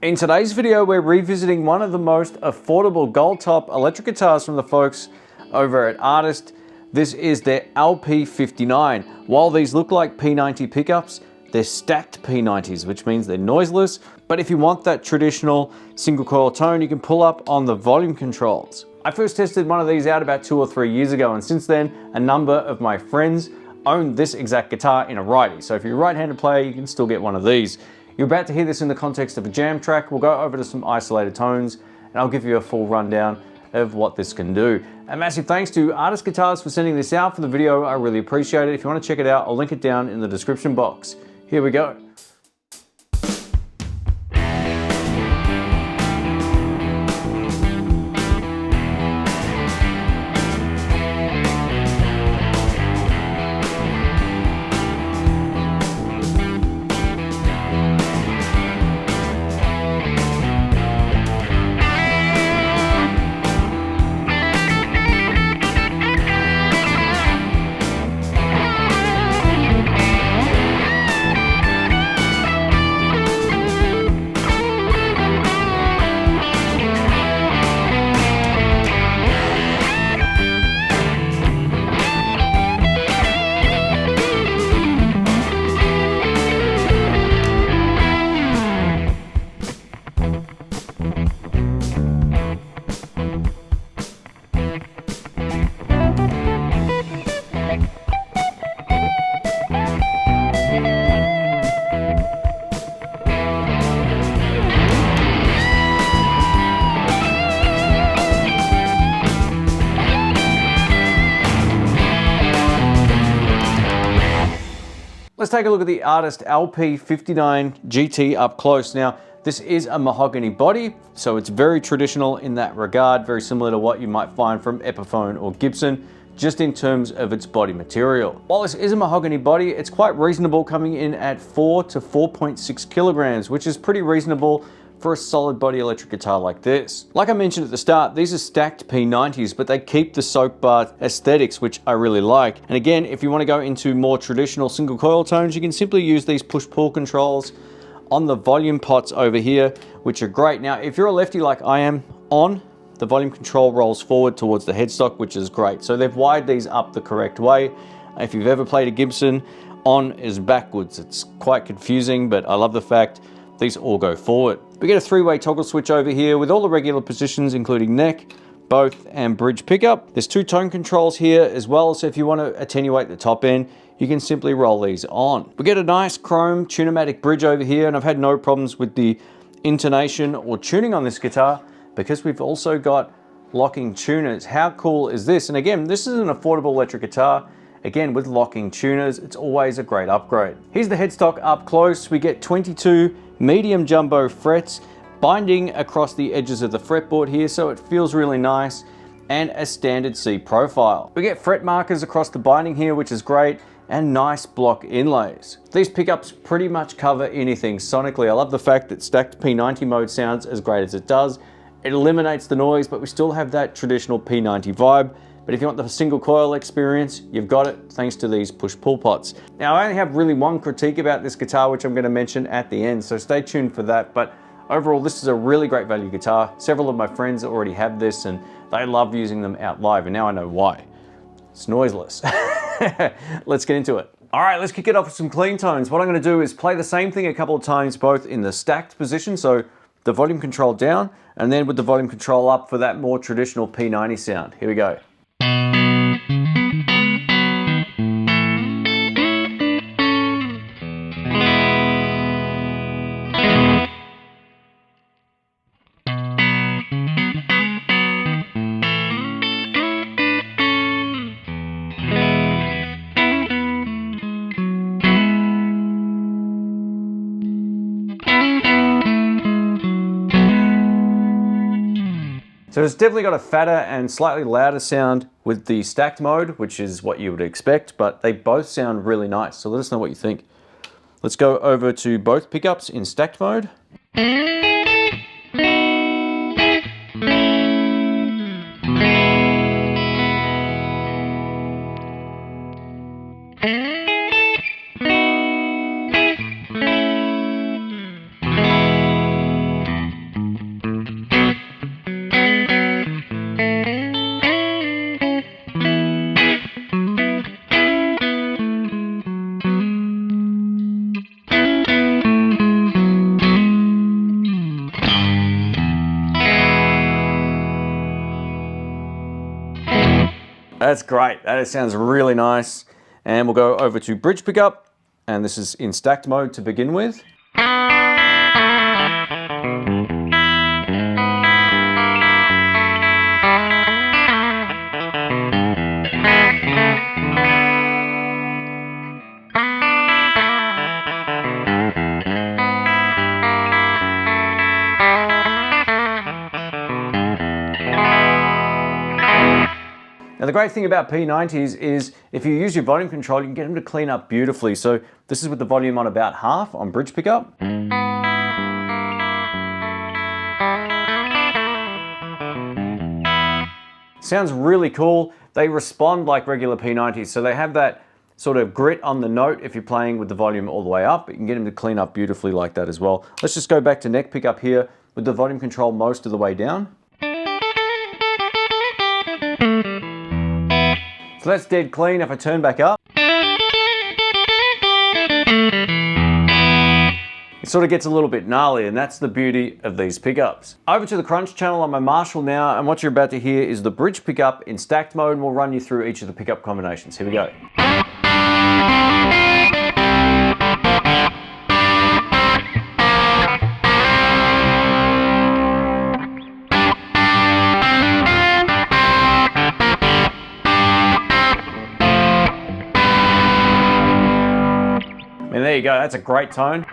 In today's video, we're revisiting one of the most affordable gold top electric guitars from the folks over at Artist. This is their LP59. While these look like P90 pickups, they're stacked P90s, which means they're noiseless. But if you want that traditional single coil tone, you can pull up on the volume controls. I first tested one of these out about 2 or 3 years ago, and since then, a number of my friends own this exact guitar in a righty. So if you're a right-handed player, you can still get one of these. You're about to hear this in the context of a jam track. We'll go over to some isolated tones and I'll give you a full rundown of what this can do. A massive thanks to Artist Guitars for sending this out for the video. I really appreciate it. If you want to check it out, I'll link it down in the description box. Here we go. Let's take a look at the Artist LP59 GT up close. Now, this is a mahogany body, so it's very traditional in that regard, very similar to what you might find from Epiphone or Gibson, just in terms of its body material. While this is a mahogany body, it's quite reasonable, coming in at 4 to 4.6 kilograms, which is pretty reasonable for a solid body electric guitar like this. Like I mentioned at the start, these are stacked P90s, but they keep the soak bar aesthetics, which I really like. And again, if you want to go into more traditional single coil tones, you can simply use these push-pull controls on the volume pots over here, which are great. Now, if you're a lefty like I am, on, the volume control rolls forward towards the headstock, which is great. So they've wired these up the correct way. If you've ever played a Gibson, on is backwards. It's quite confusing, but I love the fact these all go forward. We get a 3-way toggle switch over here with all the regular positions, including neck, both, and bridge pickup. There's 2 tone controls here as well, so if you want to attenuate the top end, you can simply roll these on. We get a nice chrome Tune-o-matic bridge over here, and I've had no problems with the intonation or tuning on this guitar because we've also got locking tuners. How cool is this? And again, this is an affordable electric guitar. Again, with locking tuners, it's always a great upgrade. Here's the headstock up close. We get 22 medium jumbo frets binding across the edges of the fretboard here, so it feels really nice, and a standard C profile. We get fret markers across the binding here, which is great, and nice block inlays. These pickups pretty much cover anything sonically. I love the fact that stacked P90 mode sounds as great as it does. It eliminates the noise, but we still have that traditional P90 vibe. But if you want the single coil experience, you've got it thanks to these push-pull pots. Now, I only have really one critique about this guitar, which I'm going to mention at the end, so stay tuned for that. But overall, this is a really great value guitar. Several of my friends already have this and they love using them out live, and now I know why. It's noiseless. Let's get into it. All right, let's kick it off with some clean tones. What I'm going to do is play the same thing a couple of times, both in the stacked position, so the volume control down, and then with the volume control up for that more traditional P90 sound. Here we go. So it's definitely got a fatter and slightly louder sound with the stacked mode, which is what you would expect, but they both sound really nice. So let us know what you think. Let's go over to both pickups in stacked mode. That's great. That sounds really nice. And we'll go over to bridge pickup, and this is in stacked mode to begin with. Now the great thing about P90s is if you use your volume control, you can get them to clean up beautifully. So this is with the volume on about half on bridge pickup. Sounds really cool. They respond like regular P90s, so they have that sort of grit on the note if you're playing with the volume all the way up. You can get them to clean up beautifully like that as well. Let's just go back to neck pickup here with the volume control most of the way down. So that's dead clean. If I turn back up, it sort of gets a little bit gnarly, and that's the beauty of these pickups. Over to the crunch channel on my Marshall now, and what you're about to hear is the bridge pickup in stacked mode, and we'll run you through each of the pickup combinations. Here we go. And there you go, that's a great tone.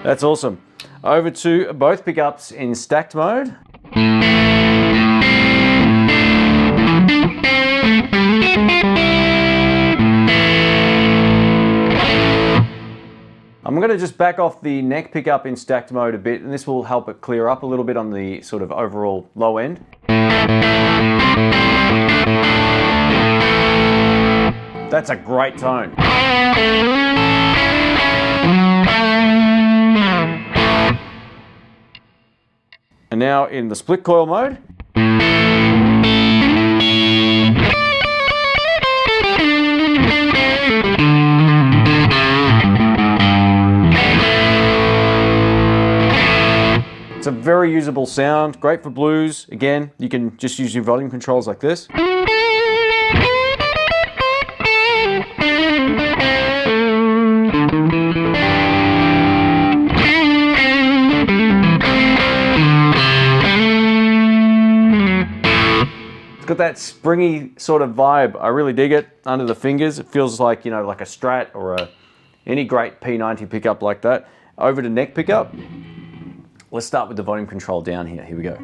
That's awesome. Over to both pickups in stacked mode. I'm going to just back off the neck pickup in stacked mode a bit, and this will help it clear up a little bit on the sort of overall low end. That's a great tone. And now in the split coil mode. It's a very usable sound, great for blues. Again, you can just use your volume controls like this. It's got that springy sort of vibe. I really dig it under the fingers. It feels like, you know, like a Strat or any great P90 pickup like that. Over to neck pickup. Let's start with the volume control down here. Here we go.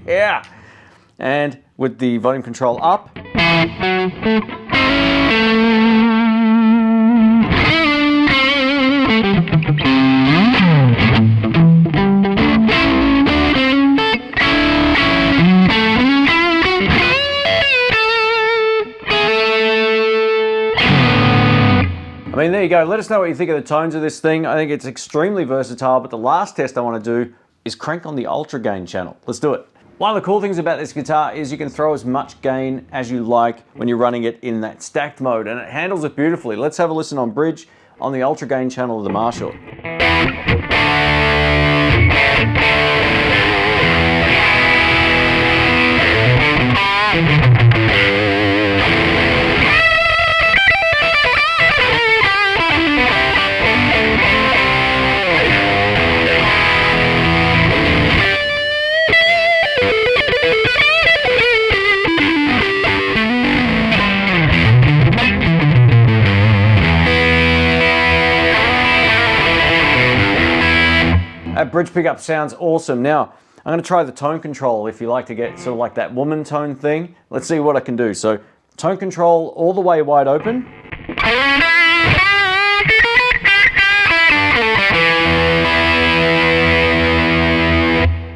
Yeah. And with the volume control up. I mean, there you go. Let us know what you think of the tones of this thing. I think it's extremely versatile, but the last test I want to do is crank on the ultra gain channel. Let's do it. One of the cool things about this guitar is you can throw as much gain as you like when you're running it in that stacked mode, and it handles it beautifully. Let's have a listen on bridge on the ultra gain channel of the Marshall. That bridge pickup sounds awesome. Now, I'm going to try the tone control if you like to get sort of like that woman tone thing. Let's see what I can do. So, tone control all the way wide open.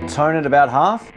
Tone tone at about half.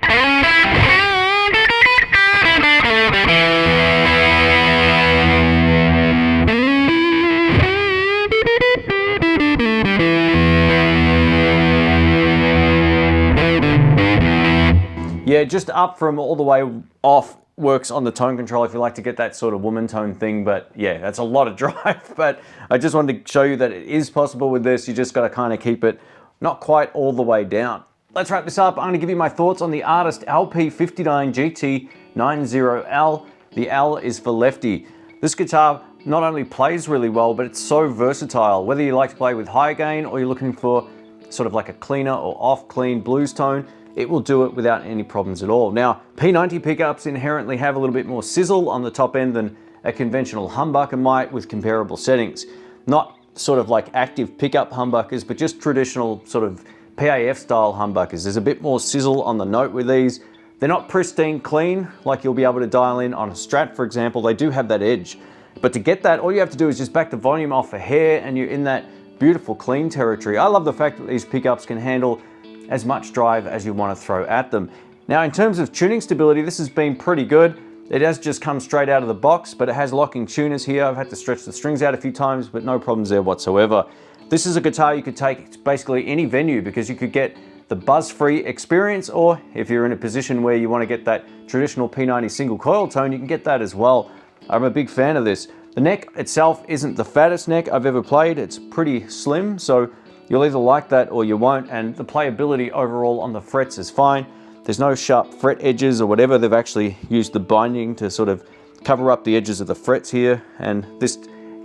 Yeah, just up from all the way off works on the tone control if you like to get that sort of woman tone thing, but yeah, that's a lot of drive. But I just wanted to show you that it is possible with this. You just got to kind of keep it not quite all the way down. Let's wrap this up. I'm going to give you my thoughts on the Artist LP59 GT90L. The L is for lefty. This guitar not only plays really well, but it's so versatile. Whether you like to play with high gain or you're looking for sort of like a cleaner or off clean blues tone, it will do it without any problems at all. Now, P90 pickups inherently have a little bit more sizzle on the top end than a conventional humbucker might with comparable settings. Not sort of like active pickup humbuckers, but just traditional sort of PAF style humbuckers. There's a bit more sizzle on the note with these. They're not pristine clean like you'll be able to dial in on a Strat, for example. They do have that edge. But to get that, all you have to do is just back the volume off a hair and you're in that beautiful clean territory. I love the fact that these pickups can handle as much drive as you want to throw at them. Now, in terms of tuning stability, this has been pretty good. It has just come straight out of the box, but it has locking tuners here. I've had to stretch the strings out a few times, but no problems there whatsoever. This is a guitar you could take to basically any venue because you could get the buzz-free experience, or if you're in a position where you want to get that traditional P90 single coil tone, you can get that as well. I'm a big fan of this. The neck itself isn't the fattest neck I've ever played. It's pretty slim, so you'll either like that or you won't, and the playability overall on the frets is fine. There's no sharp fret edges or whatever. They've actually used the binding to sort of cover up the edges of the frets here, and this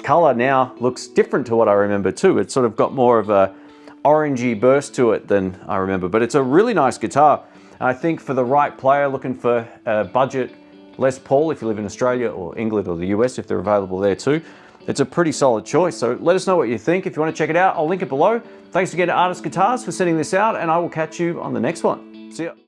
color now looks different to what I remember too. It's sort of got more of a orangey burst to it than I remember, but it's a really nice guitar. I think for the right player looking for a budget Les Paul, if you live in Australia or England or the US, if they're available there too, it's a pretty solid choice. So let us know what you think. If you want to check it out, I'll link it below. Thanks again to Artist Guitars for sending this out, and I will catch you on the next one. See ya.